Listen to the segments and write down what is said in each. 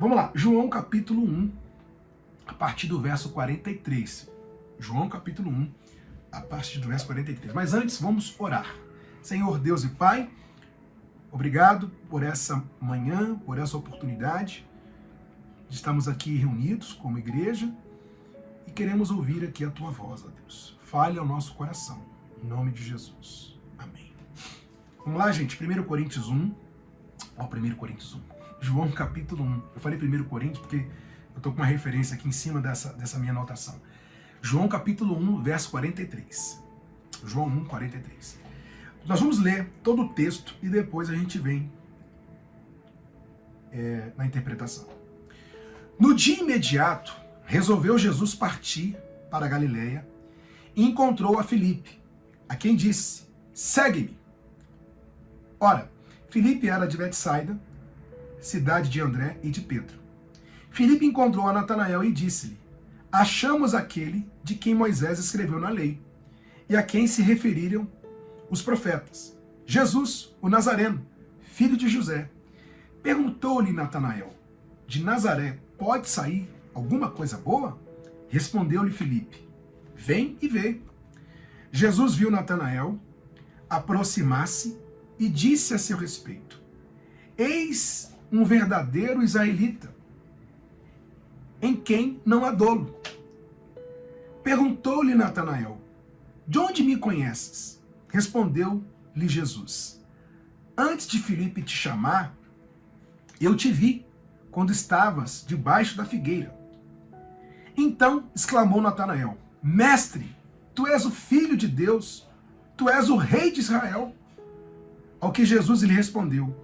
Vamos lá, João capítulo 1, a partir do verso 43. João capítulo 1, a partir do verso 43. Mas antes, vamos orar. Senhor Deus e Pai, obrigado por essa manhã, por essa oportunidade. Estamos aqui reunidos como igreja e queremos ouvir aqui a Tua voz, ó Deus. Fale ao nosso coração, em nome de Jesus. Amém. Vamos lá, gente, 1 Coríntios 1, ó, 1 Coríntios 1, João capítulo 1. Eu falei 1 Coríntios porque eu estou com uma referência aqui em cima dessa minha anotação. João capítulo 1, verso 43. João 1, 43. Nós vamos ler todo o texto e depois a gente vem na interpretação. No dia imediato, resolveu Jesus partir para a Galileia e encontrou a Filipe, a quem disse: segue-me. Ora, Filipe era de Betsaida, cidade de André e de Pedro. Filipe encontrou a Natanael e disse-lhe: achamos aquele de quem Moisés escreveu na lei, e a quem se referiram os profetas, Jesus, o Nazareno, filho de José. Perguntou-lhe Natanael: de Nazaré pode sair alguma coisa boa? Respondeu-lhe Filipe: vem e vê. Jesus viu Natanael aproximar-se e disse a seu respeito: eis um verdadeiro israelita, em quem não há dolo. Perguntou-lhe Natanael: de onde me conheces? Respondeu-lhe Jesus: antes de Filipe te chamar, eu te vi, quando estavas debaixo da figueira. Então exclamou Natanael: mestre, tu és o Filho de Deus, tu és o Rei de Israel. Ao que Jesus lhe respondeu: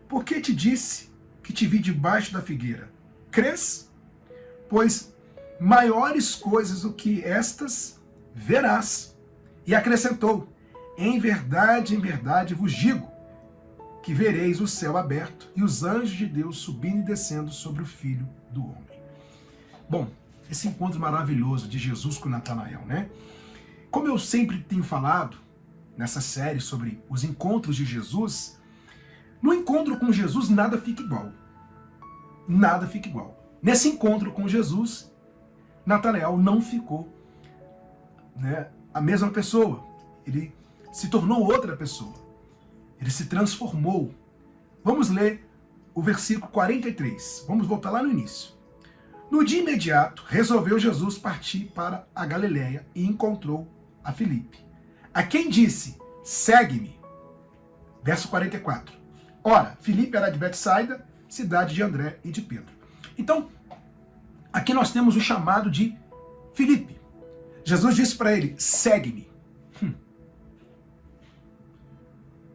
por que te disse que te vi debaixo da figueira? Crês? Pois maiores coisas do que estas verás. E acrescentou: em verdade vos digo, que vereis o céu aberto e os anjos de Deus subindo e descendo sobre o Filho do Homem. Bom, esse encontro maravilhoso de Jesus com Natanael, né? Como eu sempre tenho falado nessa série sobre os encontros de Jesus, no encontro com Jesus nada fica igual. Nada fica igual. Nesse encontro com Jesus, Natanael não ficou, né, a mesma pessoa. Ele se tornou outra pessoa. Ele se transformou. Vamos ler o versículo 43. Vamos voltar lá no início. No dia imediato, resolveu Jesus partir para a Galileia e encontrou a Filipe, a quem disse: segue-me. Verso 44. Ora, Filipe era de Betsaida, cidade de André e de Pedro. Então, aqui nós temos o chamado de Filipe. Jesus disse para ele: segue-me.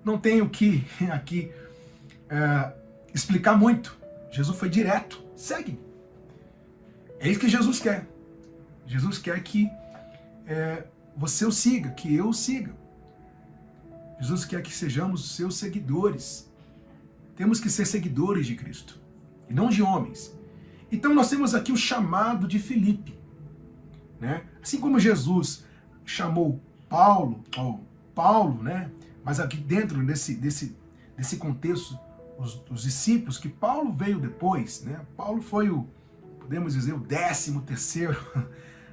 Não tenho que aqui explicar muito. Jesus foi direto. Segue. É isso que Jesus quer. Jesus quer que você o siga, que eu o siga. Jesus quer que sejamos seus seguidores. Temos que ser seguidores de Cristo, e não de homens. Então nós temos aqui o chamado de Filipe, né? Assim como Jesus chamou Paulo, né? Mas aqui dentro desse contexto, os discípulos, que Paulo veio depois, né? Paulo foi podemos dizer, o 13º,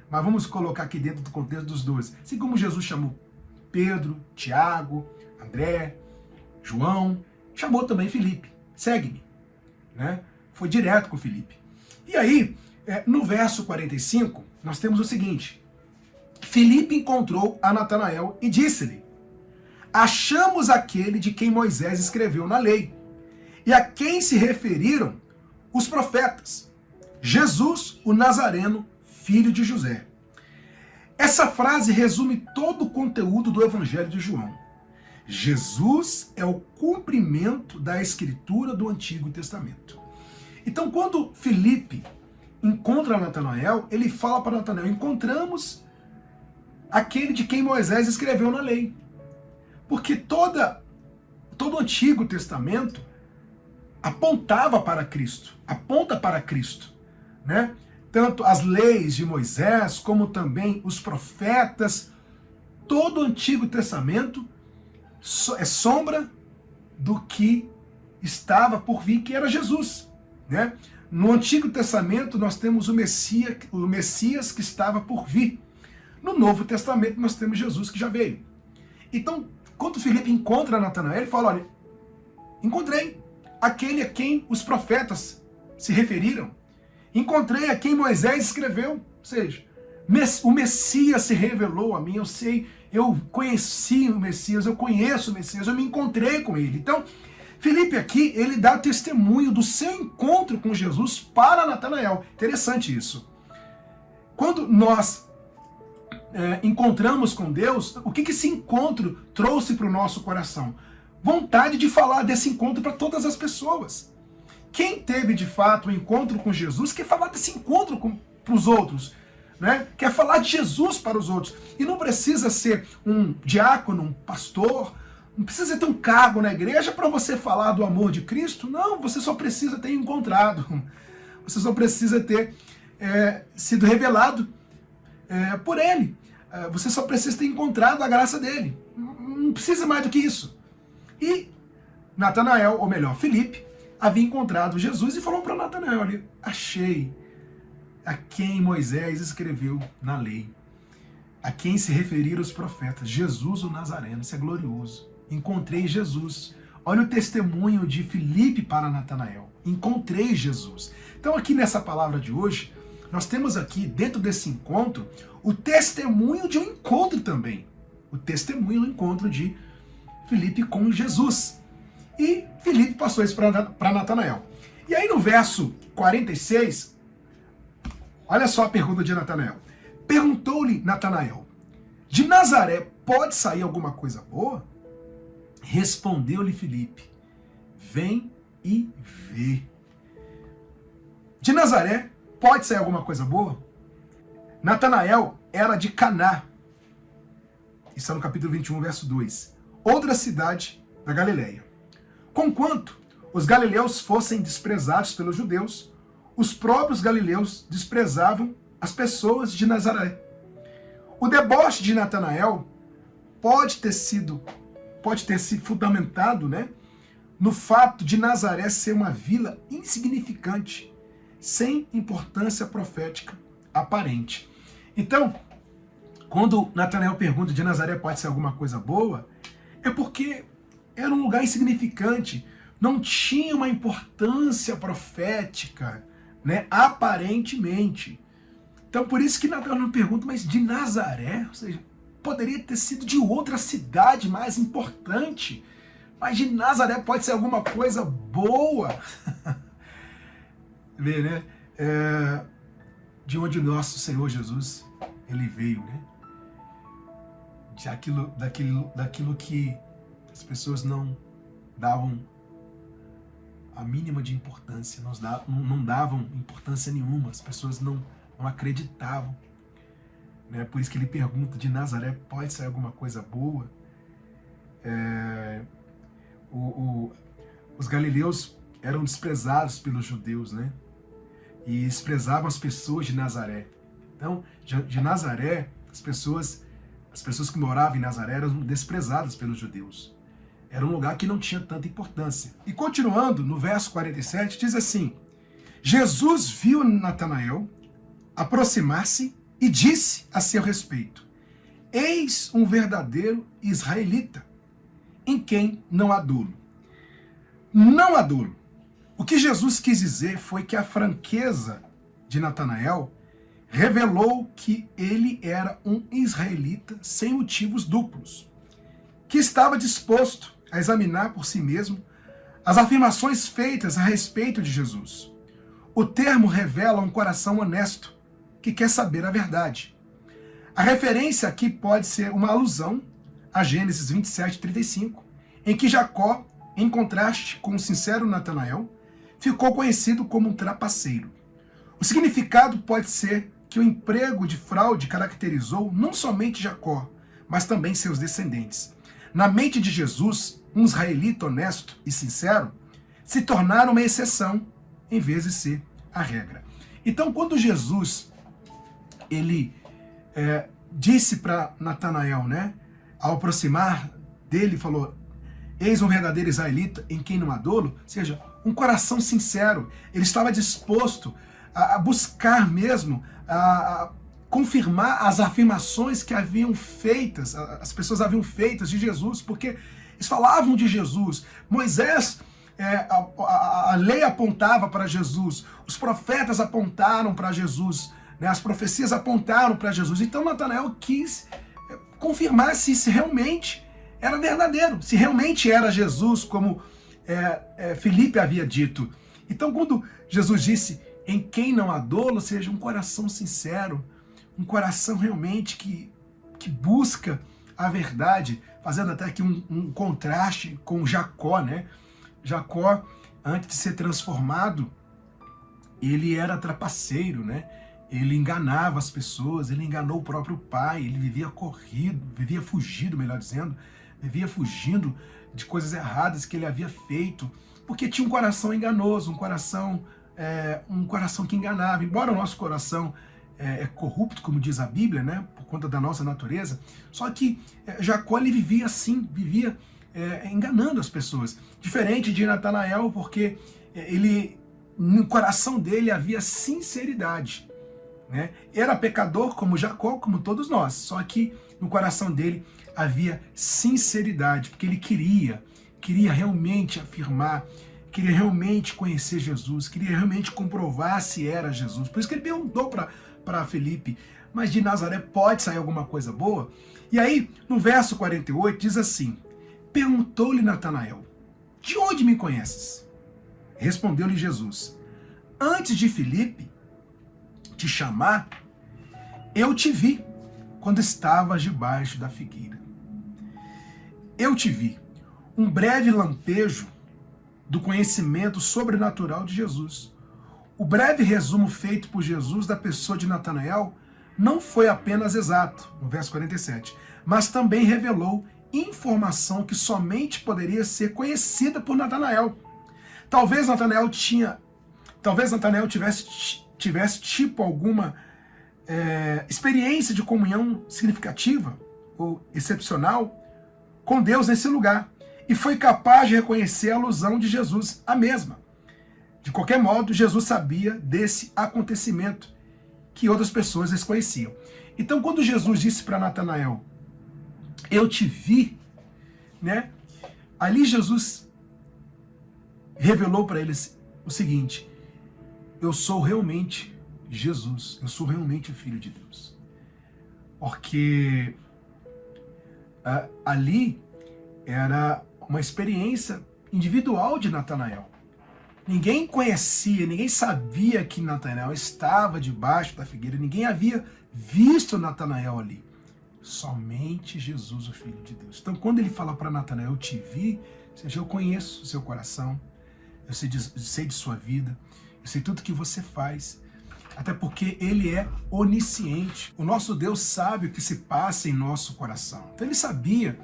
mas vamos colocar aqui dentro do contexto dos 12. Assim como Jesus chamou Pedro, Tiago, André, João, chamou também Filipe: segue-me, né? Foi direto com Filipe. E aí, no verso 45, nós temos o seguinte: Filipe encontrou a Natanael e disse-lhe: achamos aquele de quem Moisés escreveu na lei, e a quem se referiram os profetas, Jesus, o Nazareno, filho de José. Essa frase resume todo o conteúdo do Evangelho de João. Jesus é o cumprimento da escritura do Antigo Testamento. Então, quando Filipe encontra Natanael, ele fala para Natanael: encontramos aquele de quem Moisés escreveu na lei. Porque todo o Antigo Testamento apontava para Cristo, aponta para Cristo, né? Tanto as leis de Moisés, como também os profetas, todo o Antigo Testamento é sombra do que estava por vir, que era Jesus, né? No Antigo Testamento nós temos o Messias que estava por vir. No Novo Testamento nós temos Jesus que já veio. Então, quando Filipe encontra Natanael, ele fala, olha, encontrei aquele a quem os profetas se referiram. Encontrei a quem Moisés escreveu. Ou seja, o Messias se revelou a mim, eu conheci o Messias, eu conheço o Messias, eu me encontrei com ele. Então, Filipe aqui, ele dá testemunho do seu encontro com Jesus para Natanael. Interessante isso. Quando nós encontramos com Deus, o que esse encontro trouxe para o nosso coração? Vontade de falar desse encontro para todas as pessoas. Quem teve de fato um encontro com Jesus quer falar desse encontro para os outros, né? Quer falar de Jesus para os outros. E não precisa ser um diácono, um pastor, não precisa ter um cargo na igreja para você falar do amor de Cristo. Não, você só precisa ter encontrado. Você só precisa ter sido revelado por Ele. Você só precisa ter encontrado a graça dele. Não precisa mais do que isso. E Natanael, ou melhor, Filipe, havia encontrado Jesus e falou para Natanael ali, achei a quem Moisés escreveu na lei, a quem se referiram os profetas, Jesus o Nazareno. Isso é glorioso. Encontrei Jesus. Olha o testemunho de Filipe para Natanael. Encontrei Jesus. Então aqui nessa palavra de hoje, nós temos aqui, dentro desse encontro, o testemunho de um encontro também. O testemunho do encontro de Filipe com Jesus. E Filipe passou isso para Natanael. E aí no verso 46, olha só a pergunta de Natanael. Perguntou-lhe Natanael, de Nazaré pode sair alguma coisa boa? Respondeu-lhe Filipe, vem e vê. De Nazaré pode sair alguma coisa boa? Natanael era de Caná. Isso está no capítulo 21, verso 2. Outra cidade da Galileia. Conquanto os galileus fossem desprezados pelos judeus, os próprios galileus desprezavam as pessoas de Nazaré. O deboche de Natanael pode ter sido fundamentado, né, no fato de Nazaré ser uma vila insignificante, sem importância profética aparente. Então, quando Natanael pergunta de Nazaré pode ser alguma coisa boa, é porque era um lugar insignificante, não tinha uma importância profética, né, aparentemente. Então por isso que Natanael não pergunta, mas de Nazaré? Ou seja, poderia ter sido de outra cidade mais importante, mas de Nazaré pode ser alguma coisa boa. Vê, né? De onde nosso Senhor Jesus, ele veio, né? Daquilo que as pessoas não davam a mínima de importância, não davam importância nenhuma, as pessoas não acreditavam. Né? Por isso que ele pergunta, de Nazaré pode sair alguma coisa boa? Os galileus eram desprezados pelos judeus, né? E desprezavam as pessoas de Nazaré. Então, de Nazaré, as pessoas que moravam em Nazaré eram desprezadas pelos judeus. Era um lugar que não tinha tanta importância. E continuando, no verso 47, diz assim, Jesus viu Natanael aproximar-se e disse a seu respeito, eis um verdadeiro israelita, em quem não há dolo. Não há dolo. O que Jesus quis dizer foi que a franqueza de Natanael revelou que ele era um israelita sem motivos duplos, que estava disposto a examinar por si mesmo as afirmações feitas a respeito de Jesus. O termo revela um coração honesto, que quer saber a verdade. A referência aqui pode ser uma alusão a Gênesis 27:35, em que Jacó, em contraste com o sincero Natanael, ficou conhecido como um trapaceiro. O significado pode ser que o emprego de fraude caracterizou não somente Jacó, mas também seus descendentes. Na mente de Jesus, um israelita honesto e sincero se tornaram uma exceção, em vez de ser a regra. Então, quando Jesus ele disse para Natanael, né, ao aproximar dele, falou, eis um verdadeiro israelita em quem não há dolo, ou seja, um coração sincero. Ele estava disposto a buscar mesmo, a confirmar as afirmações que haviam feitas, as pessoas haviam feitas de Jesus, porque eles falavam de Jesus. Moisés, a lei apontava para Jesus, os profetas apontaram para Jesus, né? As profecias apontaram para Jesus. Então Natanael quis confirmar se isso realmente era verdadeiro, se realmente era Jesus, como Filipe havia dito. Então, quando Jesus disse, em quem não há dolo, ou seja, um coração sincero, um coração realmente que busca a verdade, fazendo até aqui um contraste com Jacó, né? Jacó, antes de ser transformado, ele era trapaceiro, né? Ele enganava as pessoas, ele enganou o próprio pai, ele vivia fugido, melhor dizendo, vivia fugindo de coisas erradas que ele havia feito, porque tinha um coração enganoso, um coração que enganava. Embora o nosso coração é corrupto, como diz a Bíblia, né, por conta da nossa natureza, só que Jacó, ele vivia assim, enganando as pessoas. Diferente de Natanael, porque no coração dele havia sinceridade, né? Era pecador como Jacó, como todos nós, só que no coração dele havia sinceridade, porque ele queria realmente afirmar, queria realmente conhecer Jesus, queria realmente comprovar se era Jesus. Por isso que ele perguntou para Filipe, mas de Nazaré pode sair alguma coisa boa? E aí, no verso 48, diz assim, perguntou-lhe Natanael, de onde me conheces? Respondeu-lhe Jesus, antes de Filipe te chamar, eu te vi quando estavas debaixo da figueira. Eu te vi, um breve lampejo do conhecimento sobrenatural de Jesus. O breve resumo feito por Jesus da pessoa de Natanael não foi apenas exato, no verso 47, mas também revelou informação que somente poderia ser conhecida por Natanael. Talvez Natanael tivesse tipo alguma experiência de comunhão significativa ou excepcional com Deus nesse lugar, e foi capaz de reconhecer a alusão de Jesus, a mesma. De qualquer modo, Jesus sabia desse acontecimento que outras pessoas desconheciam. Então, quando Jesus disse para Natanael, eu te vi, né? Ali Jesus revelou para eles o seguinte, eu sou realmente Jesus, eu sou realmente o Filho de Deus. Porque ali era uma experiência individual de Natanael. Ninguém conhecia, ninguém sabia que Natanael estava debaixo da figueira, ninguém havia visto Natanael ali. Somente Jesus, o Filho de Deus. Então, quando ele fala para Natanael, eu te vi, ou seja, eu conheço o seu coração, eu sei de sua vida, eu sei tudo que você faz, até porque ele é onisciente. O nosso Deus sabe o que se passa em nosso coração. Então ele sabia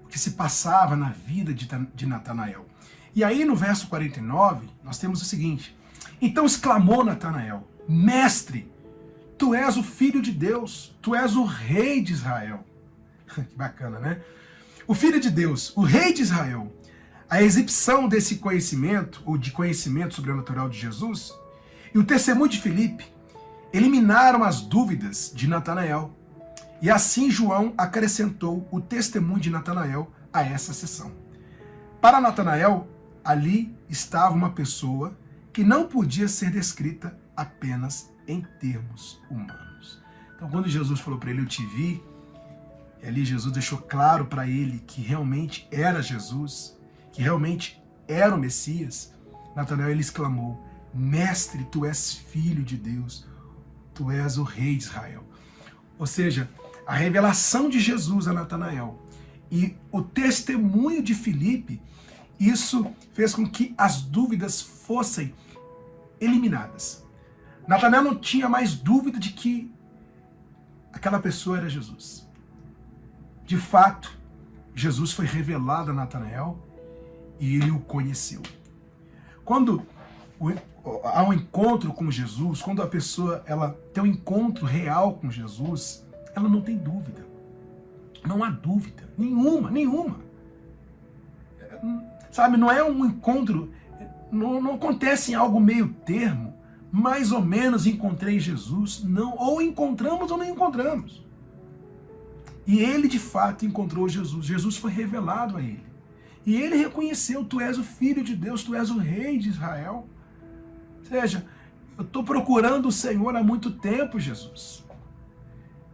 o que se passava na vida de Natanael. E aí no verso 49, nós temos o seguinte, então exclamou Natanael, mestre, tu és o Filho de Deus, tu és o Rei de Israel. Que bacana, né? O Filho de Deus, o Rei de Israel. A exibição desse conhecimento, ou de conhecimento sobrenatural de Jesus, e o testemunho de Filipe, eliminaram as dúvidas de Natanael. E assim João acrescentou o testemunho de Natanael a essa sessão. Para Natanael, ali estava uma pessoa que não podia ser descrita apenas em termos humanos. Então, quando Jesus falou para ele, eu te vi, ali Jesus deixou claro para ele que realmente era Jesus, que realmente era o Messias. Natanael, ele exclamou, mestre, tu és filho de Deus, tu és o Rei de Israel. Ou seja, a revelação de Jesus a Natanael e o testemunho de Filipe, isso fez com que as dúvidas fossem eliminadas. Natanael não tinha mais dúvida de que aquela pessoa era Jesus. De fato, Jesus foi revelado a Natanael e ele o conheceu. Quando há um encontro com Jesus, quando a pessoa ela tem um encontro real com Jesus, ela não tem dúvida. Não há dúvida, nenhuma. Sabe, não é um encontro, não acontece em algo meio termo, mais ou menos encontrei Jesus, não, ou encontramos ou não encontramos. E ele de fato encontrou Jesus, Jesus foi revelado a ele. E ele reconheceu, tu és o Filho de Deus, tu és o Rei de Israel. Ou seja, eu estou procurando o Senhor há muito tempo, Jesus.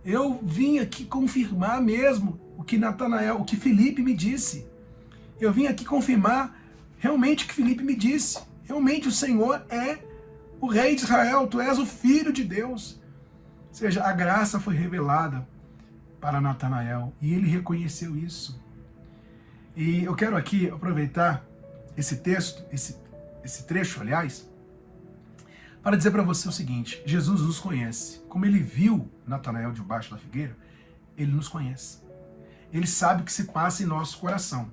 Eu vim aqui confirmar mesmo o que Natanael, o que Felipe me disse. Eu vim aqui confirmar realmente o que Felipe me disse. Realmente o Senhor é o Rei de Israel, tu és o Filho de Deus. Ou seja, a graça foi revelada para Natanael e ele reconheceu isso. E eu quero aqui aproveitar esse texto, esse trecho, aliás, para dizer para você o seguinte: Jesus nos conhece. Como ele viu Natanael debaixo da figueira, ele nos conhece. Ele sabe o que se passa em nosso coração.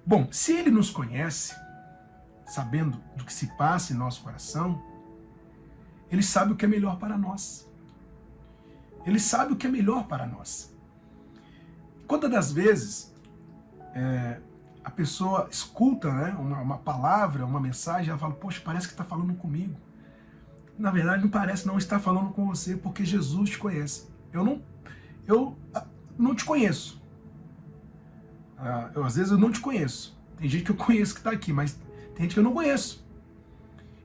Bom, se ele nos conhece, sabendo do que se passa em nosso coração, ele sabe o que é melhor para nós. Ele sabe o que é melhor para nós. Quantas das vezes a pessoa escuta, né, uma palavra, uma mensagem, ela fala, poxa, parece que está falando comigo. Na verdade, não parece, não está falando com você, porque Jesus te conhece. Eu não te conheço. Às vezes eu não te conheço. Tem gente que eu conheço que está aqui, mas tem gente que eu não conheço.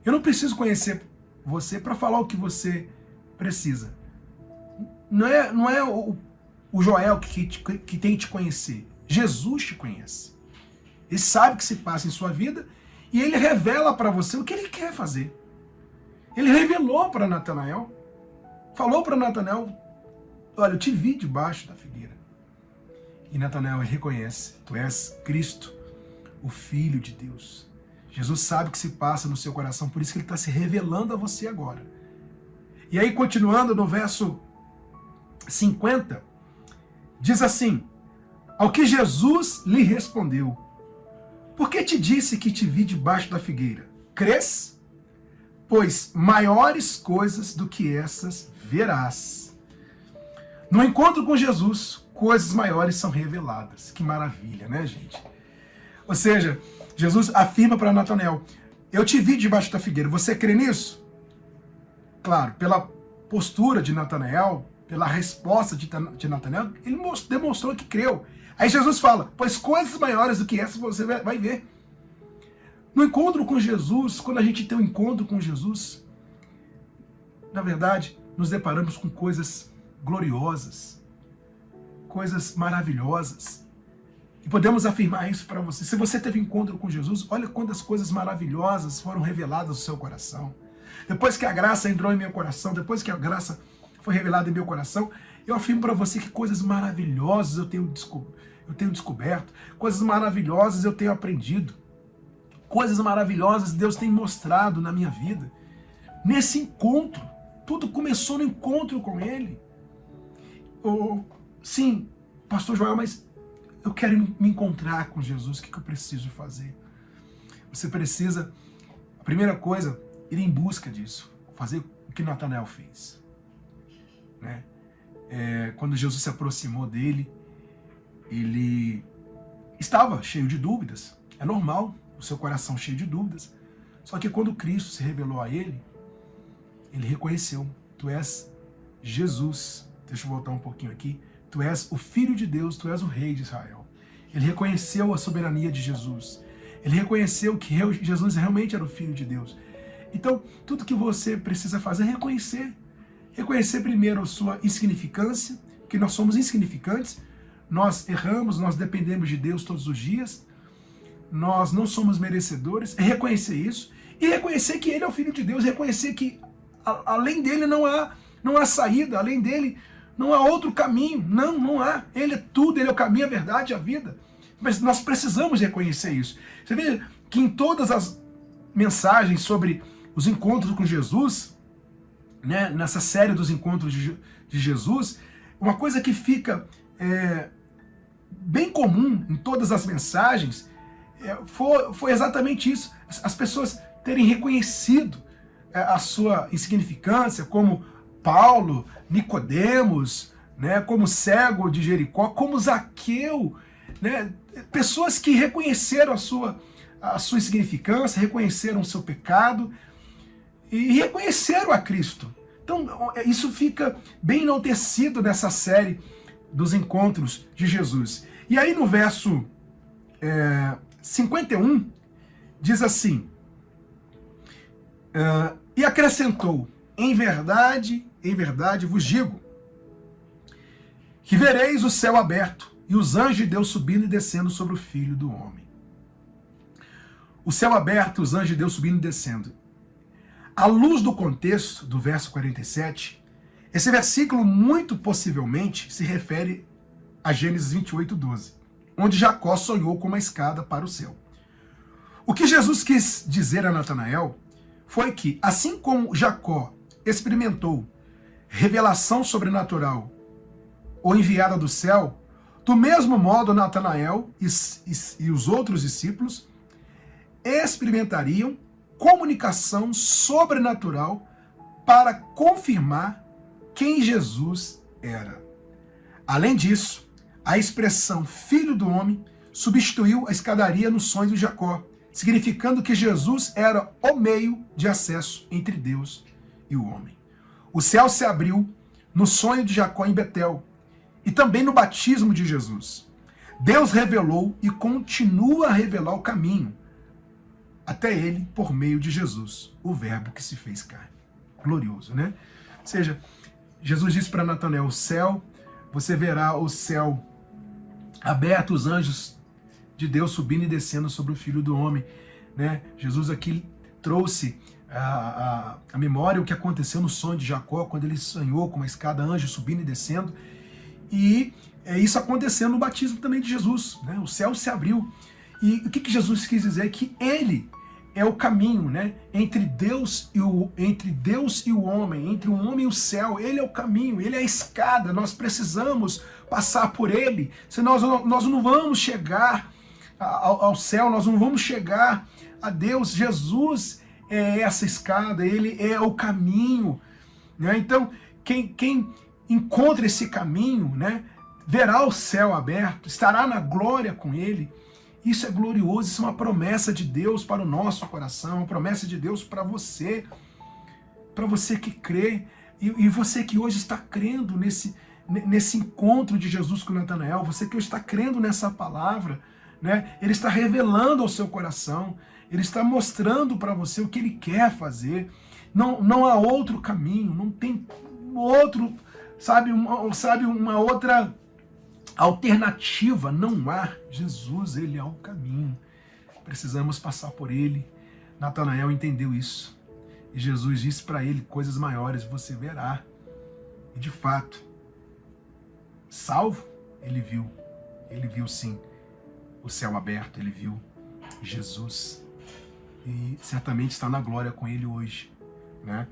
Eu não preciso conhecer você para falar o que você precisa. Não é o Joel que tem que te conhecer. Jesus te conhece. Ele sabe o que se passa em sua vida e ele revela para você o que ele quer fazer. Ele revelou para Natanael, falou para Natanael, olha, eu te vi debaixo da figueira. E Natanael reconhece, tu és Cristo, o Filho de Deus. Jesus sabe o que se passa no seu coração, por isso que ele está se revelando a você agora. E aí, continuando no verso 50, diz assim, ao que Jesus lhe respondeu, por que te disse que te vi debaixo da figueira? Crês? Pois maiores coisas do que essas verás. No encontro com Jesus, coisas maiores são reveladas. Que maravilha, né, gente? Ou seja, Jesus afirma para Natanael, eu te vi debaixo da figueira, você crê nisso? Claro, pela postura de Natanael, pela resposta de Natanael, ele demonstrou que creu. Aí Jesus fala, pois coisas maiores do que essas você vai ver. No encontro com Jesus, quando a gente tem um encontro com Jesus, na verdade, nos deparamos com coisas gloriosas, coisas maravilhosas. E podemos afirmar isso para você. Se você teve encontro com Jesus, olha quantas coisas maravilhosas foram reveladas no seu coração. Depois que a graça entrou em meu coração, depois que a graça foi revelada em meu coração, eu afirmo para você que coisas maravilhosas eu tenho descoberto, coisas maravilhosas eu tenho aprendido, coisas maravilhosas Deus tem mostrado na minha vida. Nesse encontro, tudo começou no encontro com Ele. Sim, Pastor Joel, mas eu quero me encontrar com Jesus, o que eu preciso fazer? Você precisa, a primeira coisa, ir em busca disso, fazer o que Natanael fez. Né? Quando Jesus se aproximou dele, ele estava cheio de dúvidas. É normal, o seu coração cheio de dúvidas. Só que quando Cristo se revelou a ele reconheceu, tu és Jesus. Deixa eu voltar um pouquinho aqui. Tu és o Filho de Deus, tu és o Rei de Israel. Ele reconheceu a soberania de Jesus. Ele reconheceu que Jesus realmente era o Filho de Deus. Então, tudo que você precisa fazer é reconhecer. Reconhecer primeiro a sua insignificância, que nós somos insignificantes, nós erramos, nós dependemos de Deus todos os dias, nós não somos merecedores, é reconhecer isso, e reconhecer que Ele é o Filho de Deus, reconhecer que além dele não há saída, além dele não há outro caminho, não há, Ele é tudo, Ele é o caminho, a verdade e a vida. Mas nós precisamos reconhecer isso. Você vê que em todas as mensagens sobre os encontros com Jesus, né, nessa série dos encontros de Jesus, uma coisa que fica bem comum em todas as mensagens foi exatamente isso. As pessoas terem reconhecido a sua insignificância, como Paulo, Nicodemos, né, como cego de Jericó, como Zaqueu, né, pessoas que reconheceram a a sua insignificância, reconheceram o seu pecado e reconheceram a Cristo. Então, isso fica bem enaltecido nessa série dos encontros de Jesus. E aí no verso 51, diz assim, e acrescentou, em verdade vos digo, que vereis o céu aberto e os anjos de Deus subindo e descendo sobre o Filho do Homem. O céu aberto, os anjos de Deus subindo e descendo. À luz do contexto do verso 47, esse versículo muito possivelmente se refere a Gênesis 28:12, onde Jacó sonhou com uma escada para o céu. O que Jesus quis dizer a Natanael foi que, assim como Jacó experimentou revelação sobrenatural ou enviada do céu, do mesmo modo Natanael e os outros discípulos experimentariam comunicação sobrenatural para confirmar quem Jesus era. Além disso, a expressão Filho do Homem substituiu a escadaria no sonho de Jacó, significando que Jesus era o meio de acesso entre Deus e o homem. O céu se abriu no sonho de Jacó em Betel e também no batismo de Jesus. Deus revelou e continua a revelar o caminho até ele por meio de Jesus, o verbo que se fez carne. Glorioso, né? Ou seja, Jesus disse para Natanael, o céu, você verá o céu aberto, os anjos de Deus subindo e descendo sobre o Filho do Homem, né? Jesus aqui trouxe a memória o que aconteceu no sonho de Jacó, quando ele sonhou com uma escada, anjos subindo e descendo, e isso aconteceu no batismo também de Jesus, né? O céu se abriu. E o que Jesus quis dizer? Que ele é o caminho, né? Entre Deus e o homem, entre o homem e o céu. Ele é o caminho, ele é a escada. Nós precisamos passar por ele, senão nós não vamos chegar ao céu, nós não vamos chegar a Deus. Jesus é essa escada, ele é o caminho, né? Então, quem encontra esse caminho, né, verá o céu aberto, estará na glória com ele. Isso é glorioso, isso é uma promessa de Deus para o nosso coração, uma promessa de Deus para você que crê, e você que hoje está crendo nesse encontro de Jesus com Natanael, você que hoje está crendo nessa palavra, né? Ele está revelando ao seu coração, ele está mostrando para você o que ele quer fazer. Não há outro caminho, não tem outro, uma outra alternativa, não há. Jesus, ele é o caminho. Precisamos passar por ele. Natanael entendeu isso. E Jesus disse para ele, coisas maiores você verá. E de fato, salvo, ele viu sim o céu aberto, ele viu Jesus. E certamente está na glória com ele hoje, né?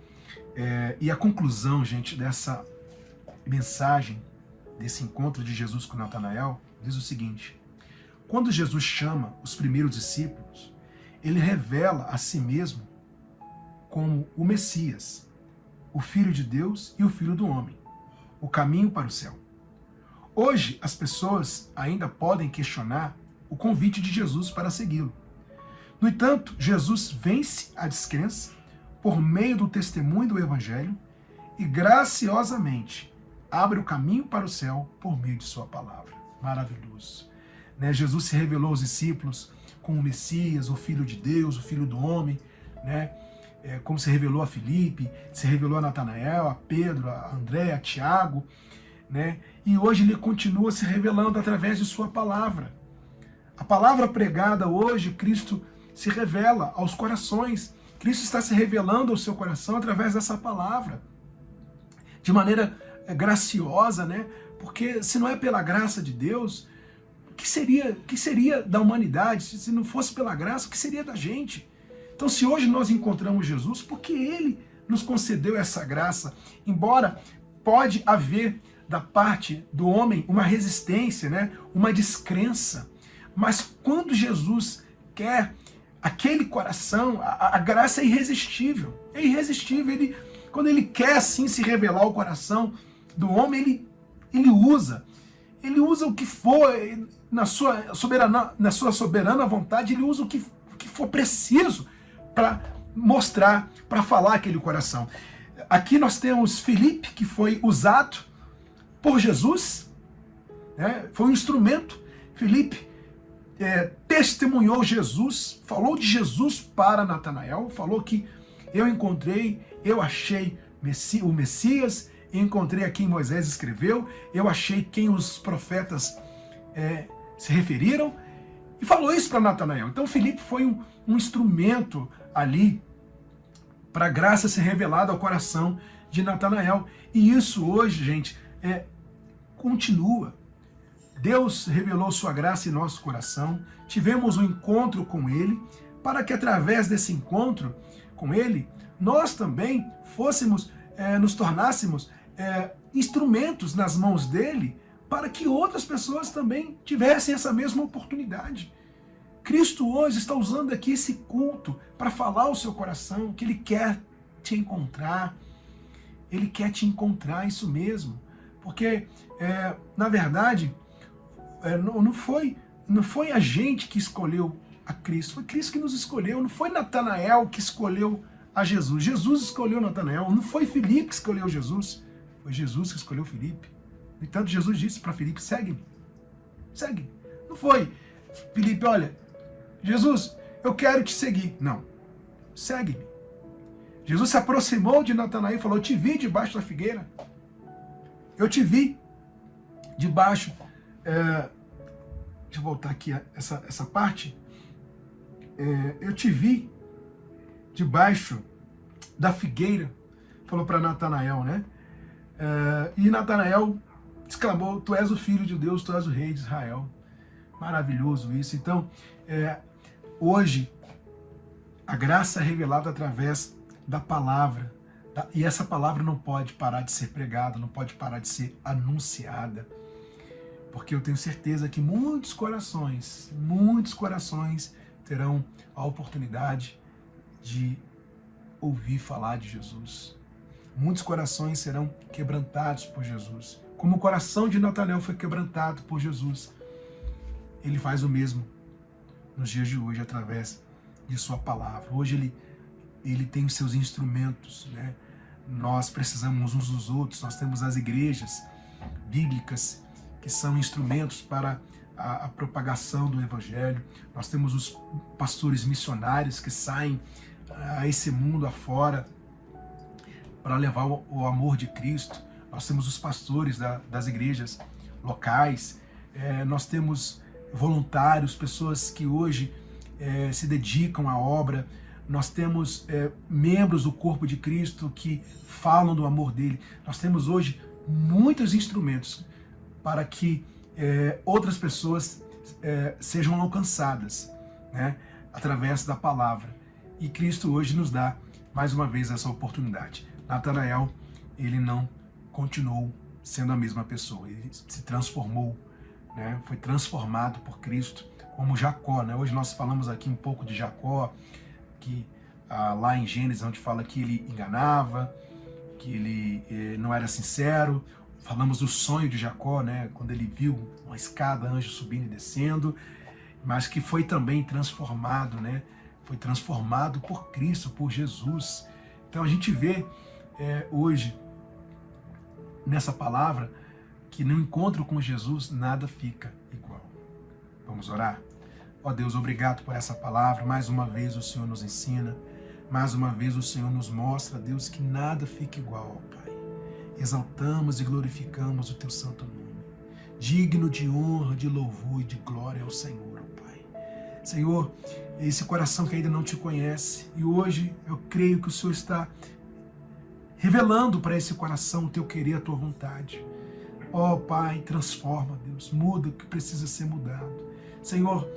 E a conclusão, gente, dessa mensagem, desse encontro de Jesus com Natanael, diz o seguinte: quando Jesus chama os primeiros discípulos, ele revela a si mesmo como o Messias, o Filho de Deus e o Filho do Homem, o caminho para o céu. Hoje, as pessoas ainda podem questionar o convite de Jesus para segui-lo. No entanto, Jesus vence a descrença por meio do testemunho do Evangelho e graciosamente abre o caminho para o céu por meio de sua palavra. Maravilhoso, né? Jesus se revelou aos discípulos como o Messias, o Filho de Deus, o Filho do Homem, né? Como se revelou a Filipe, se revelou a Natanael, a Pedro, a André, a Tiago, né? E hoje ele continua se revelando através de sua palavra. A palavra pregada hoje, Cristo se revela aos corações. Cristo está se revelando ao seu coração através dessa palavra, de maneira graciosa, né? Porque se não é pela graça de Deus, o que seria da humanidade? Se não fosse pela graça, o que seria da gente? Então, se hoje nós encontramos Jesus, porque ele nos concedeu essa graça, embora pode haver da parte do homem uma resistência, né? Uma descrença, mas quando Jesus quer aquele coração, a graça é irresistível. É irresistível. Quando ele quer assim se revelar ao coração do homem, ele usa o que for na sua soberana vontade, ele usa o que que for preciso para mostrar, para falar aquele coração. Aqui nós temos Filipe, que foi usado por Jesus, né? Foi um instrumento. Filipe testemunhou Jesus, falou de Jesus para Natanael, falou que eu achei o Messias, encontrei a quem Moisés escreveu, eu achei quem os profetas se referiram, e falou isso para Natanael. Então Filipe foi um instrumento ali para a graça ser revelada ao coração de Natanael. E isso hoje, gente, continua. Deus revelou sua graça em nosso coração, tivemos um encontro com Ele, para que através desse encontro com Ele, nós também nos tornássemos instrumentos nas mãos dEle, para que outras pessoas também tivessem essa mesma oportunidade. Cristo hoje está usando aqui esse culto para falar ao seu coração que Ele quer te encontrar. Ele quer te encontrar, isso mesmo. Porque, na verdade, não foi a gente que escolheu a Cristo, foi Cristo que nos escolheu. Não foi Natanael que escolheu a Jesus. Jesus escolheu Natanael. Não foi Filipe que escolheu Jesus. Foi Jesus que escolheu Filipe. No entanto, Jesus disse para Filipe: segue-me. Segue-me. Não foi Filipe: olha, Jesus, eu quero te seguir. Não. Segue-me. Jesus se aproximou de Natanael e falou: eu te vi debaixo da figueira. Eu te vi debaixo. Deixa eu voltar aqui essa parte. Eu te vi debaixo da figueira. Falou para Natanael, né? E Natanael exclamou: tu és o Filho de Deus, tu és o Rei de Israel. Maravilhoso isso. Então, hoje, a graça é revelada através da palavra. E essa palavra não pode parar de ser pregada, não pode parar de ser anunciada. Porque eu tenho certeza que muitos corações terão a oportunidade de ouvir falar de Jesus. Muitos corações serão quebrantados por Jesus. Como o coração de Natanael foi quebrantado por Jesus, Ele faz o mesmo nos dias de hoje, através de sua palavra. Hoje Ele tem os seus instrumentos, né? Nós precisamos uns dos outros. Nós temos as igrejas bíblicas, que são instrumentos para a propagação do Evangelho. Nós temos os pastores missionários que saem a esse mundo afora para levar o amor de Cristo. Nós temos os pastores das igrejas locais. Nós temos voluntários, pessoas que hoje se dedicam à obra. Nós temos membros do corpo de Cristo que falam do amor dele. Nós temos hoje muitos instrumentos para que outras pessoas sejam alcançadas, né, através da palavra. E Cristo hoje nos dá mais uma vez essa oportunidade. Natanael, ele não continuou sendo a mesma pessoa, ele se transformou, né, foi transformado por Cristo, como Jacó, né? Hoje nós falamos aqui um pouco de Jacó, que lá em Gênesis, onde fala que ele enganava, que ele não era sincero. Falamos do sonho de Jacó, né? Quando ele viu uma escada, anjo subindo e descendo, mas que foi também transformado, né? Foi transformado por Cristo, por Jesus. Então a gente vê hoje, nessa palavra, que no encontro com Jesus nada fica igual. Vamos orar? Ó Deus, obrigado por essa palavra. Mais uma vez o Senhor nos ensina, mais uma vez o Senhor nos mostra, Deus, que nada fica igual, Pai. Exaltamos e glorificamos o Teu santo nome. Digno de honra, de louvor e de glória ao Senhor, ó Pai. Senhor, esse coração que ainda não Te conhece, e hoje eu creio que o Senhor está revelando para esse coração o Teu querer, a Tua vontade. Ó Pai, transforma, Deus, muda o que precisa ser mudado. Senhor,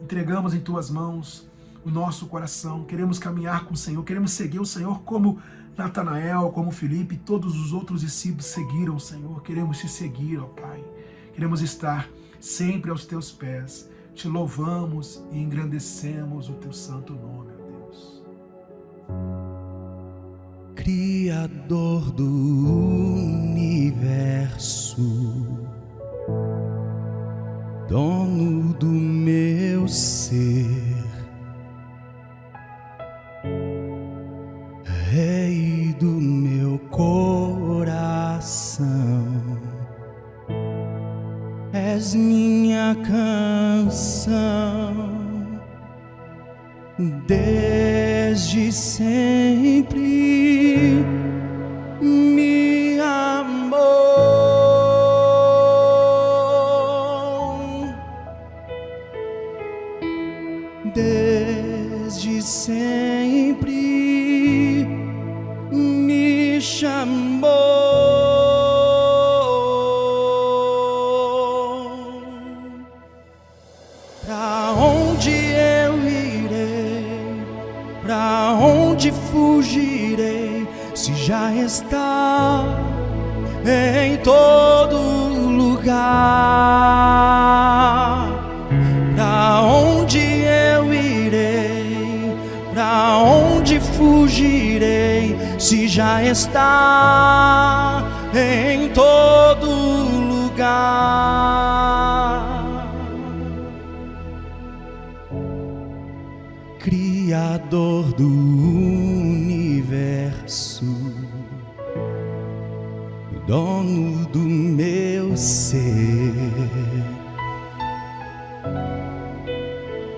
entregamos em Tuas mãos o nosso coração, queremos caminhar com o Senhor, queremos seguir o Senhor como Natanael, como Filipe e todos os outros discípulos seguiram o Senhor. Queremos Te seguir, ó Pai. Queremos estar sempre aos Teus pés. Te louvamos e engrandecemos o Teu santo nome, ó Deus. Criador do universo, dono do meu ser, desde sempre me amou, desde sempre me chamou. Pra onde eu irei? Pra onde fugirei? Se já está em todo lugar. Pra onde eu irei? Pra onde fugirei? Se já está em todo lugar. Criador do universo, dono do meu ser,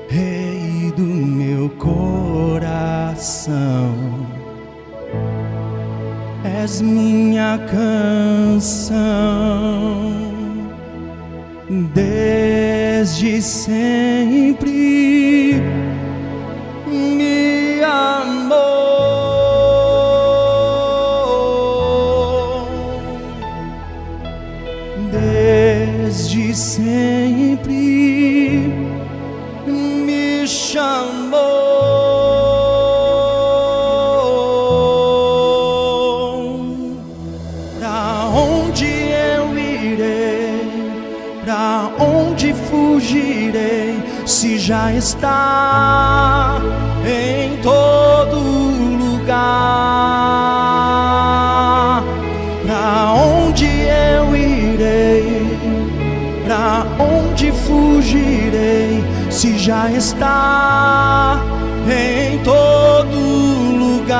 Rei do meu coração, és minha canção. Desde sempre me amou, desde sempre me chamou. Pra onde eu irei? Pra onde fugirei? Se já está em todo lugar. Pra onde eu irei? Pra onde fugirei? Se já está em todo lugar.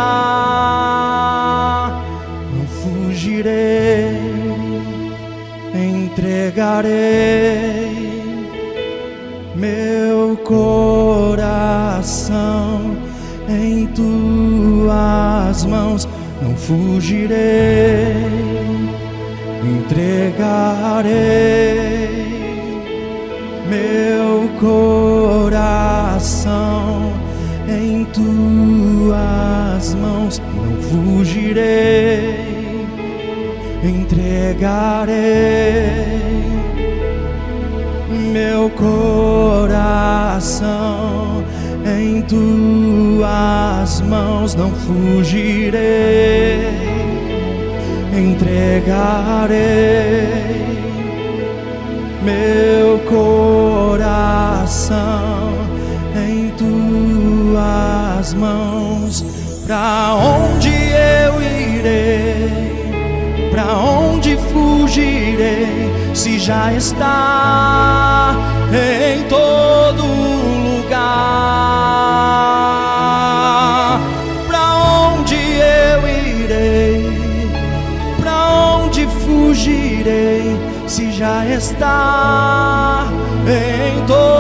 Não fugirei, entregarei meu coração em tuas mãos. Não fugirei, entregarei meu coração em tuas mãos. Não fugirei, entregarei meu coração em tuas mãos. Não fugirei, entregarei meu coração em tuas mãos. Pra onde eu irei? Pra onde fugirei? Se já está em todo lugar. Pra onde eu irei? Pra onde fugirei? Se já está em todo